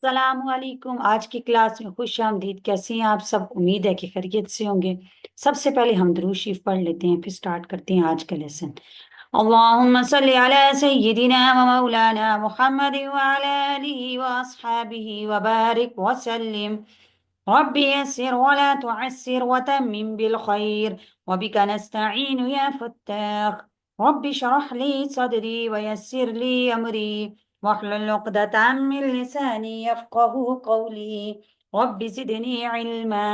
السلام علیکم۔ آج کی کلاس میں خوش آمدید۔ کیسے ہیں آپ سب؟ امید ہے کہ خیریت سے ہوں گے۔ سب سے پہلے ہم درود شریف پڑھ لیتے ہیں، پھر سٹارٹ کرتے ہیں آج کا لیسن۔ اللہم صلی علی سیدنا و مولانا محمد وعلی آلہ واصحابہ وبارک وسلم۔ رب يسر ولا تعسر وتمم بالخير وبك نستعين يا فتاح رب اشرح لي صدري ويسر لي أمري واحلل عقدة من لساني يفقه قولي رب زدني علما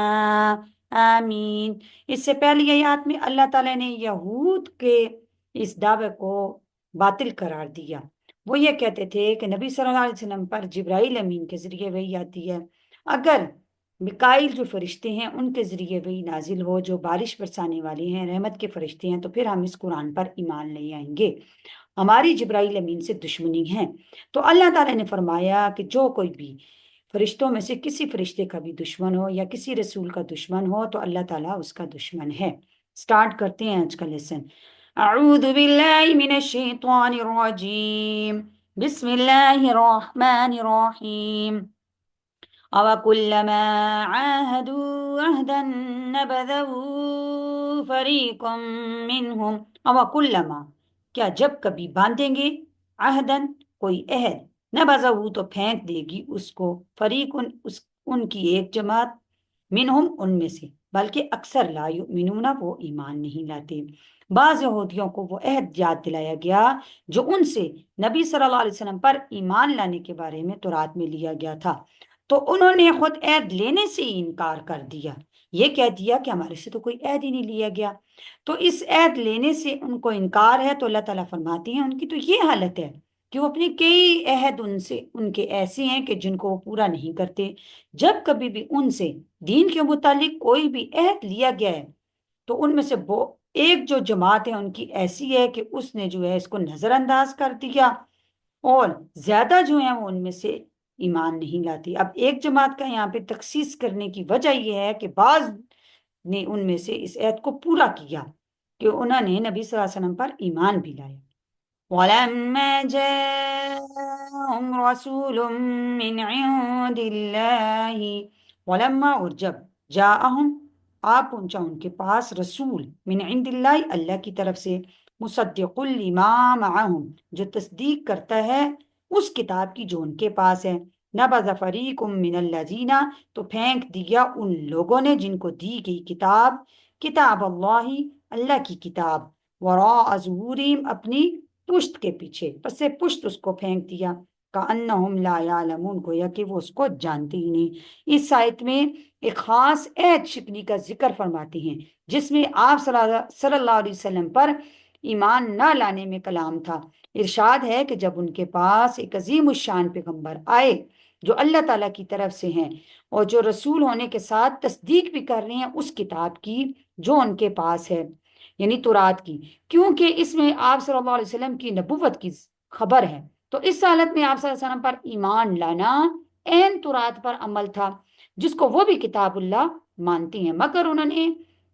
آمین۔ اس سے پہلی آیات میں اللہ تعالیٰ نے یہود کے اس دعوے کو باطل قرار دیا۔ وہ یہ کہتے تھے کہ نبی صلی اللہ علیہ وسلم پر جبرائیل امین کے ذریعے وحی آتی ہے، اگر میکائیل جو فرشتے ہیں ان کے ذریعے وہی نازل ہو جو بارش برسانے والے ہیں، رحمت کے فرشتے ہیں، تو پھر ہم اس قرآن پر ایمان نہیں آئیں گے، ہماری جبرائیل امین سے دشمنی ہے۔ تو اللہ تعالیٰ نے فرمایا کہ جو کوئی بھی فرشتوں میں سے کسی فرشتے کا بھی دشمن ہو یا کسی رسول کا دشمن ہو تو اللہ تعالیٰ اس کا دشمن ہے۔ سٹارٹ کرتے ہیں آج کا لیسن۔ اعوذ باللہ من الشیطان الرجیم، بسم اللہ الرحمن الرحیم۔ أَوَكُلَّمَا عَاهَدُوا عَهْدًا نَبَذَهُ فَرِيقٌ مِّنْهُمْ أَوَكُلَّمَا، کیا جب کبھی باندھیں گے عہدن کوئی عہد، نبذہ تو پھینک دے گی اس کو، فریقن ان کی ایک جماعت، منہم ان میں سے، بلکہ اکثر لا یؤمنون وہ ایمان نہیں لاتے۔ بعض یہودیوں کو وہ عہد یاد دلایا گیا جو ان سے نبی صلی اللہ علیہ وسلم پر ایمان لانے کے بارے میں تورات میں لیا گیا تھا، تو انہوں نے خود عہد لینے سے ہی انکار کر دیا، یہ کہہ دیا کہ ہمارے سے تو کوئی عہد ہی نہیں لیا گیا۔ تو اس عہد لینے سے ان کو انکار ہے، تو اللہ تعالیٰ فرماتے ہیں ان کی تو یہ حالت ہے کہ وہ اپنے کئی عہد ان کے ایسے ہیں کہ جن کو وہ پورا نہیں کرتے۔ جب کبھی بھی ان سے دین کے متعلق کوئی بھی عہد لیا گیا ہے تو ان میں سے وہ ایک جو جماعت ہے ان کی ایسی ہے کہ اس نے جو ہے اس کو نظر انداز کر دیا، اور زیادہ جو ہیں وہ ان میں سے ایمان نہیں لاتی۔ اب ایک جماعت کا یہاں پہ تخصیص کرنے کی وجہ یہ ہے کہ بعض نے ان میں سے اس عہد کو پورا کیا کہ انہوں نے نبی صلی اللہ علیہ وسلم پر ایمان بھی لایا۔ وَلَمَّا جَاءَهُمْ رَسُولٌ مِّنْ عِندِ اللَّهِ، وَلَمَّا اور جب جاءہم آ پہنچا ان کے پاس رسول من عند اللہ اللہ کی طرف سے، مصدق لما معہم جو تصدیق کرتا ہے اس کتاب کی جو ان کے پاس ہے، نبذ فریق من الذین تو پھینک دیا ان لوگوں نے جن کو دی گئی کتاب، کتاب اللہ اللہ کی کتاب، وراء ظہورہم اپنی پشت کے پیچھے، پس پشت اس کو پھینک دیا، کأنہم لا یعلمون گویا کہ وہ اس کو جانتے ہی نہیں۔ اس آیت میں ایک خاص عہد شکنی کا ذکر فرماتے ہیں جس میں آپ صلی اللہ علیہ وسلم پر ایمان نہ لانے میں کلام تھا۔ ارشاد ہے کہ جب ان کے پاس ایک عظیم الشان پیغمبر آئے جو اللہ تعالیٰ کی طرف سے ہیں اور جو رسول ہونے کے ساتھ تصدیق بھی کر رہے ہیں اس کتاب کی جو ان کے پاس ہے، یعنی تورات کی، کیونکہ اس میں آپ صلی اللہ علیہ وسلم کی نبوت کی خبر ہے، تو اس حالت میں آپ صلی اللہ علیہ وسلم پر ایمان لانا عین تورات پر عمل تھا جس کو وہ بھی کتاب اللہ مانتے ہیں، مگر انہوں نے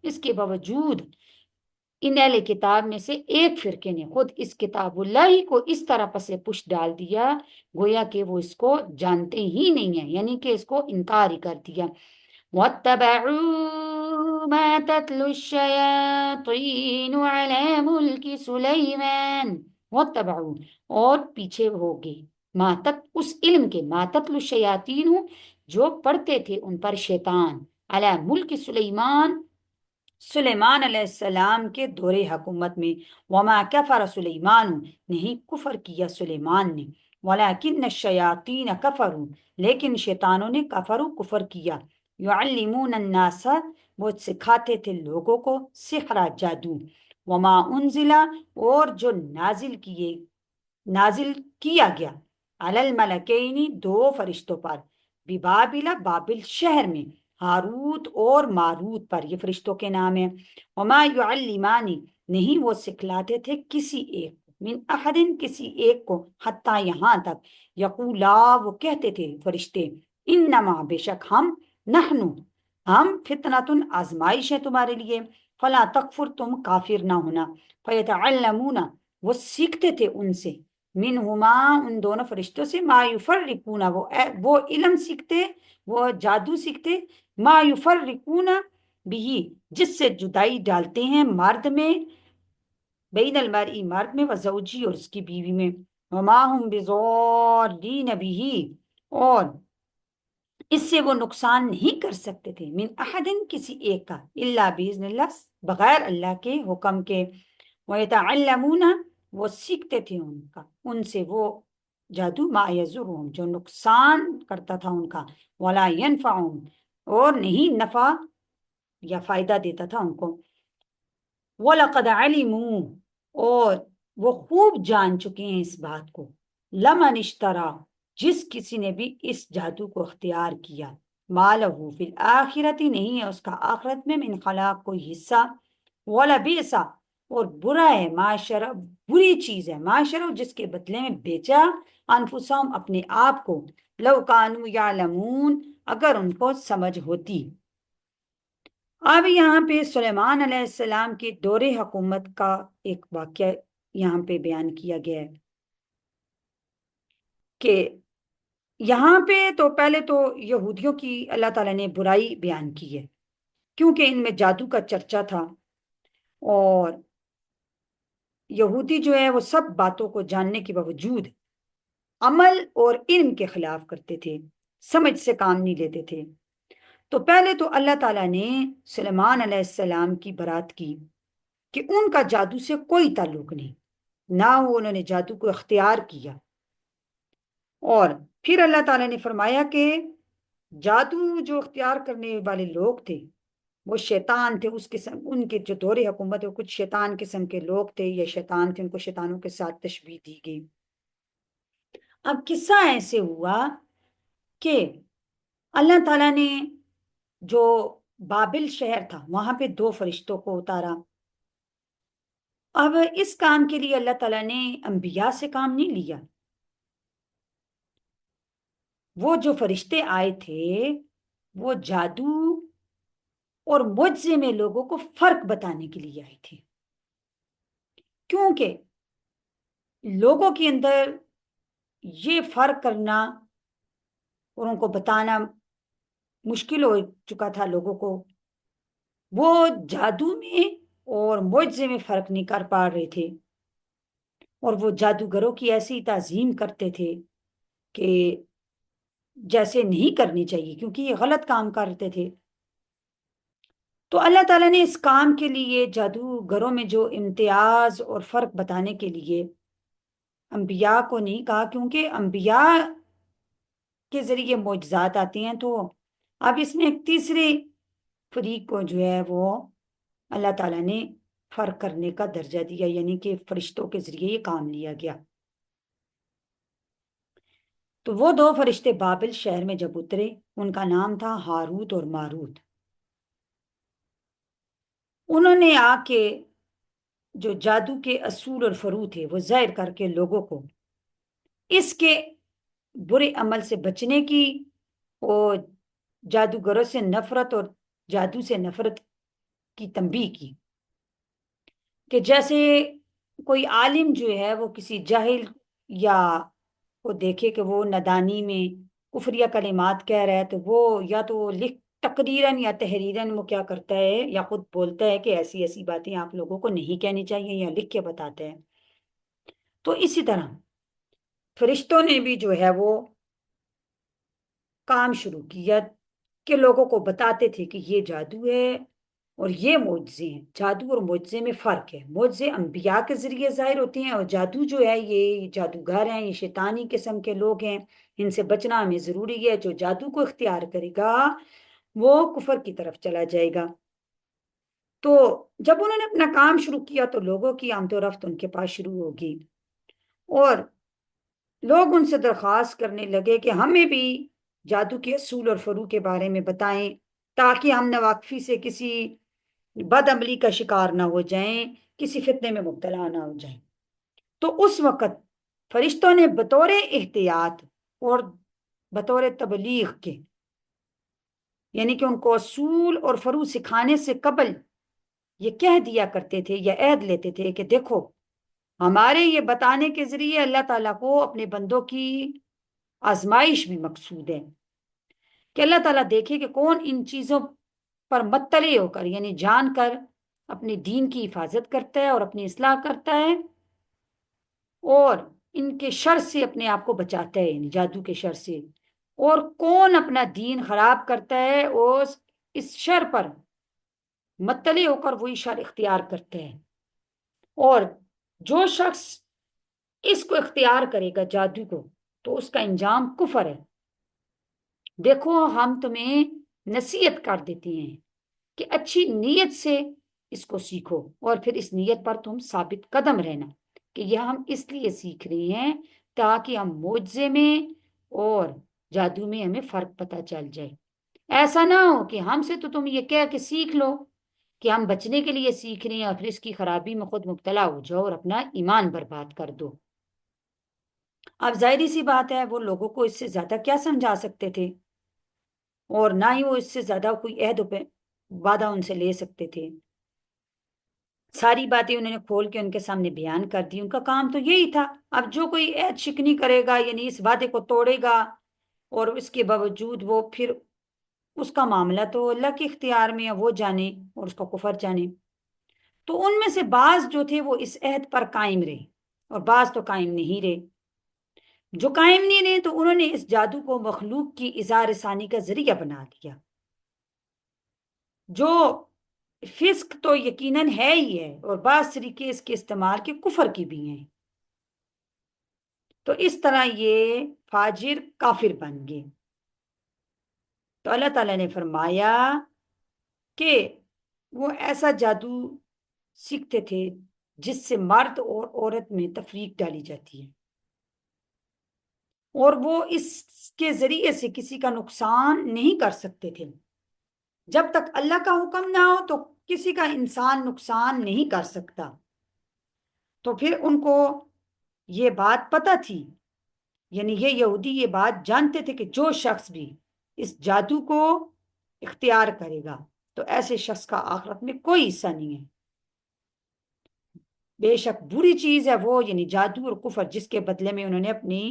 اس کے باوجود ان اہل کتاب میں سے ایک فرقے نے خود اس کتاب اللہ ہی کو اس طرح پس پش ڈال دیا گویا کہ وہ اس کو جانتے ہی نہیں ہیں، یعنی کہ اس کو انکار ہی کر دیا۔ وَاتَّبَعُوا مَا تَتْلُو الشَّيَاطِينُ عَلَى مُلْكِ سُلَيْمَانَ، وَاتَّبَعُوا اور پیچھے ہو گئے، ما تت اس علم کے، ما تتلو الشیاطین جو پڑھتے تھے ان پر شیطان، علی ملک سلیمان سلیمان علیہ السلام کے دور حکومت میں، وما کفر سلیمان نہیں کفر کیا سلیمان نے، ولیکن الشیاطین کفروا لیکن شیطانوں نے کفر کیا، یعلمون الناس وہ سکھاتے تھے لوگوں کو سحر جادو، وما انزلہ اور جو نازل کیا گیا، علی الملکین دو فرشتوں پر، ببابل بابل شہر میں، ہاروت اور ماروت پر، یہ فرشتوں کے نام ہیں، وما یعلمانی نہیں وہ سکھلاتے تھے کسی ایک من احد کسی ایک کو، حتیٰ یہاں تک یقولا وہ کہتے تھے فرشتے، انما بے شک ہم فتنۃ آزمائش ہے تمہارے لیے، فلا تکفر تم کافر نہ ہونا، فیتعلمون وہ سیکھتے تھے ان سے منہما ان دونوں فرشتوں سے، ما یفرقون وہ علم سیکھتے، وہ جادو سیکھتے، ما یفرقون بھی جس سے جدائی ڈالتے ہیں مرد میں، بین المرئی مرد میں، وزوجی اور اس کی بیوی میں، وما ہم بضارین بھی اور اس سے وہ نقصان نہیں کر سکتے تھے، من احد کسی ایک کا، الا باذن اللہ بغیر اللہ کے حکم کے، ویتعلمون وہ سیکھتے تھے ان سے وہ جادو، ما یضرهم جو نقصان کرتا تھا ان کا، ولا ینفعهم اور نہیں نفع یا فائدہ دیتا تھا ان کو، وَلَقَدْ عَلِمُوا اور وہ خوب جان چکے ہیں اس بات کو، لمن اشترا جس کسی نے بھی اس جادو کو اختیار کیا، مالہ فی الآخرتی نہیں ہے اس کا آخرت میں من خلاق کوئی حصہ، وَلَبِئْسَ اور برا ہے، معاشرہ بری چیز ہے، معاشرہ جس کے بدلے میں بیچا، انفسہم اپنے آپ کو، لو کانوا یعلمون اگر ان کو سمجھ ہوتی۔ اب یہاں پہ سلیمان علیہ السلام کے دور حکومت کا ایک واقعہ یہاں پہ بیان کیا گیا ہے کہ یہاں پہ تو پہلے تو یہودیوں کی اللہ تعالیٰ نے برائی بیان کی ہے، کیونکہ ان میں جادو کا چرچا تھا، اور یہودی جو ہے وہ سب باتوں کو جاننے کے باوجود عمل اور علم کے خلاف کرتے تھے، سمجھ سے کام نہیں لیتے تھے۔ تو پہلے تو اللہ تعالیٰ نے سلیمان علیہ السلام کی برات کی کہ ان کا جادو سے کوئی تعلق نہیں، نہ وہ انہوں نے جادو کو اختیار کیا، اور پھر اللہ تعالیٰ نے فرمایا کہ جادو جو اختیار کرنے والے لوگ تھے وہ شیطان تھے، اس قسم ان کے جو دور حکومت ہے کچھ شیطان قسم کے لوگ تھے یا شیطان تھے، ان کو شیطانوں کے ساتھ تشبیہ دی گئی۔ اب قصہ ایسے ہوا کہ اللہ تعالیٰ نے جو بابل شہر تھا وہاں پہ 2 فرشتوں کو اتارا۔ اب اس کام کے لیے اللہ تعالیٰ نے انبیاء سے کام نہیں لیا، وہ جو فرشتے آئے تھے وہ جادو اور معجزے میں لوگوں کو فرق بتانے کے لیے آئے تھے، کیونکہ لوگوں کے اندر یہ فرق کرنا اور ان کو بتانا مشکل ہو چکا تھا لوگوں کو، وہ جادو میں اور معجزے میں فرق نہیں کر پا رہے تھے، اور وہ جادوگروں کی ایسی تعظیم کرتے تھے کہ جیسے نہیں کرنی چاہیے، کیونکہ یہ غلط کام کرتے تھے۔ تو اللہ تعالیٰ نے اس کام کے لیے جادوگروں میں جو امتیاز اور فرق بتانے کے لیے انبیاء کو نہیں کہا، کیونکہ انبیاء کے ذریعے معجزات آتے ہیں، تو اب اس میں ایک تیسرے فریق کو جو ہے وہ اللہ تعالیٰ نے فرق کرنے کا درجہ دیا، یعنی کہ فرشتوں کے ذریعے یہ کام لیا گیا۔ تو وہ 2 فرشتے بابل شہر میں جب اترے، ان کا نام تھا ہاروت اور ماروت، انہوں نے آ کے جو جادو کے اصول اور فروع تھے وہ ظاہر کر کے لوگوں کو اس کے برے عمل سے بچنے کی اور جادوگروں سے نفرت اور جادو سے نفرت کی تنبیہ کی، کہ جیسے کوئی عالم جو ہے وہ کسی جاہل یا وہ دیکھے کہ وہ نادانی میں کفریہ کلمات کہہ رہا ہے، تو وہ یا تو لکھ تقریراً یا تحریراً وہ کیا کرتا ہے یا خود بولتا ہے کہ ایسی ایسی باتیں آپ لوگوں کو نہیں کہنی چاہیے، یا لکھ کے بتاتا ہے۔ تو اسی طرح فرشتوں نے بھی جو ہے وہ کام شروع کیا کہ لوگوں کو بتاتے تھے کہ یہ جادو ہے اور یہ معجزے ہیں۔ جادو اور معجزے میں فرق ہے، معجزے انبیاء کے ذریعے ظاہر ہوتے ہیں، اور جادو جو ہے یہ جادوگر ہیں، یہ شیطانی قسم کے لوگ ہیں، ان سے بچنا ہمیں ضروری ہے۔ جو جادو کو اختیار کرے گا وہ کفر کی طرف چلا جائے گا۔ تو جب انہوں نے اپنا کام شروع کیا تو لوگوں کی آمد و رفت ان کے پاس شروع ہوگی، اور لوگ ان سے درخواست کرنے لگے کہ ہمیں بھی جادو کے اصول اور فروع کے بارے میں بتائیں، تاکہ ہم ناواقفی سے کسی بد عملی کا شکار نہ ہو جائیں، کسی فتنے میں مبتلا نہ ہو جائیں۔ تو اس وقت فرشتوں نے بطور احتیاط اور بطور تبلیغ کے، یعنی کہ ان کو اصول اور فروع سکھانے سے قبل یہ کہہ دیا کرتے تھے یا عہد لیتے تھے کہ دیکھو ہمارے یہ بتانے کے ذریعے اللہ تعالیٰ کو اپنے بندوں کی آزمائش بھی مقصود ہے کہ اللہ تعالیٰ دیکھے کہ کون ان چیزوں پر مطلع ہو کر یعنی جان کر اپنے دین کی حفاظت کرتا ہے اور اپنی اصلاح کرتا ہے اور ان کے شر سے اپنے آپ کو بچاتا ہے یعنی جادو کے شر سے، اور کون اپنا دین خراب کرتا ہے اور اس شر پر مطلع ہو کر وہی شر اختیار کرتے ہیں، اور جو شخص اس کو اختیار کرے گا جادو کو تو اس کا انجام کفر ہے۔ دیکھو ہم تمہیں نصیحت کر دیتے ہیں کہ اچھی نیت سے اس کو سیکھو اور پھر اس نیت پر تم ثابت قدم رہنا کہ یہ ہم اس لیے سیکھ رہے ہیں تاکہ ہم معجزے میں اور جادو میں ہمیں فرق پتہ چل جائے۔ ایسا نہ ہو کہ ہم سے تو تم یہ کہہ کے سیکھ لو کہ ہم بچنے کے لیے سیکھ رہے ہیں اور پھر اس کی خرابی میں خود مبتلا ہو جاؤ اور اپنا ایمان برباد کر دو۔ اب ظاہری سی بات ہے وہ لوگوں کو اس سے زیادہ کیا سمجھا سکتے تھے، اور نہ ہی وہ اس سے زیادہ کوئی عہد پہ وعدہ ان سے لے سکتے تھے۔ ساری باتیں انہوں نے کھول کے ان کے سامنے بیان کر دی، ان کا کام تو یہی تھا۔ اب جو کوئی عہد شکنی کرے گا یعنی اس وعدے کو توڑے گا اور اس کے باوجود وہ پھر اس کا معاملہ تو اللہ کے اختیار میں ہے، وہ جانے اور اس کا کفر جانے۔ تو ان میں سے بعض جو تھے وہ اس عہد پر قائم رہے اور بعض تو قائم نہیں رہے۔ جو قائم نہیں رہے تو انہوں نے اس جادو کو مخلوق کی اظہار ثانی کا ذریعہ بنا دیا، جو فسق تو یقیناً ہے ہی ہے اور بعض طریقے اس کے استعمال کے کفر کی بھی ہیں۔ تو اس طرح یہ فاجر کافر بن گئے۔ تو اللہ تعالیٰ نے فرمایا کہ وہ ایسا جادو سیکھتے تھے جس سے مرد اور عورت میں تفریق ڈالی جاتی ہے، اور وہ اس کے ذریعے سے کسی کا نقصان نہیں کر سکتے تھے۔ جب تک اللہ کا حکم نہ ہو تو کسی کا انسان نقصان نہیں کر سکتا۔ تو پھر ان کو یہ بات پتہ تھی، یعنی یہ یہودی یہ بات جانتے تھے کہ جو شخص بھی اس جادو کو اختیار کرے گا تو ایسے شخص کا آخرت میں کوئی حصہ نہیں ہے۔ بے شک بری چیز ہے وہ یعنی جادو اور کفر جس کے بدلے میں انہوں نے اپنی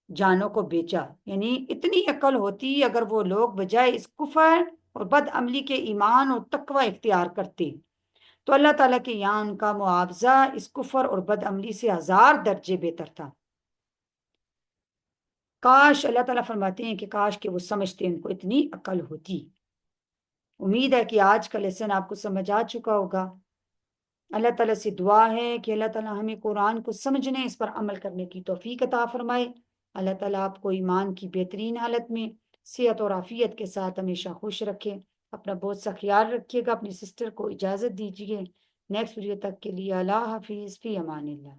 جانوں کو بیچا۔ یعنی اتنی عقل ہوتی اگر وہ لوگ بجائے اس کفر اور بد عملی کے ایمان اور تقوی اختیار کرتے تو اللہ تعالیٰ کے یہاں ان کا معاوضہ اس کفر اور بد عملی سے 1000 درجے بہتر تھا۔ کاش اللہ تعالیٰ فرماتے ہیں کہ کاش کہ وہ سمجھتے ان کو اتنی عقل ہوتی۔ امید ہے کہ آج کا لیسن آپ کو سمجھ آ چکا ہوگا۔ اللہ تعالیٰ سے دعا ہے کہ اللہ تعالیٰ ہمیں قرآن کو سمجھنے اس پر عمل کرنے کی توفیق عطا فرمائے۔ اللہ تعالیٰ آپ کو ایمان کی بہترین حالت میں صحت اور عافیت کے ساتھ ہمیشہ خوش رکھے۔ اپنا بہت سا خیال رکھیے گا۔ اپنی سسٹر کو اجازت دیجیے۔ نیکسٹ ویڈیو تک کے لیے اللہ حافظ، فی امان اللہ۔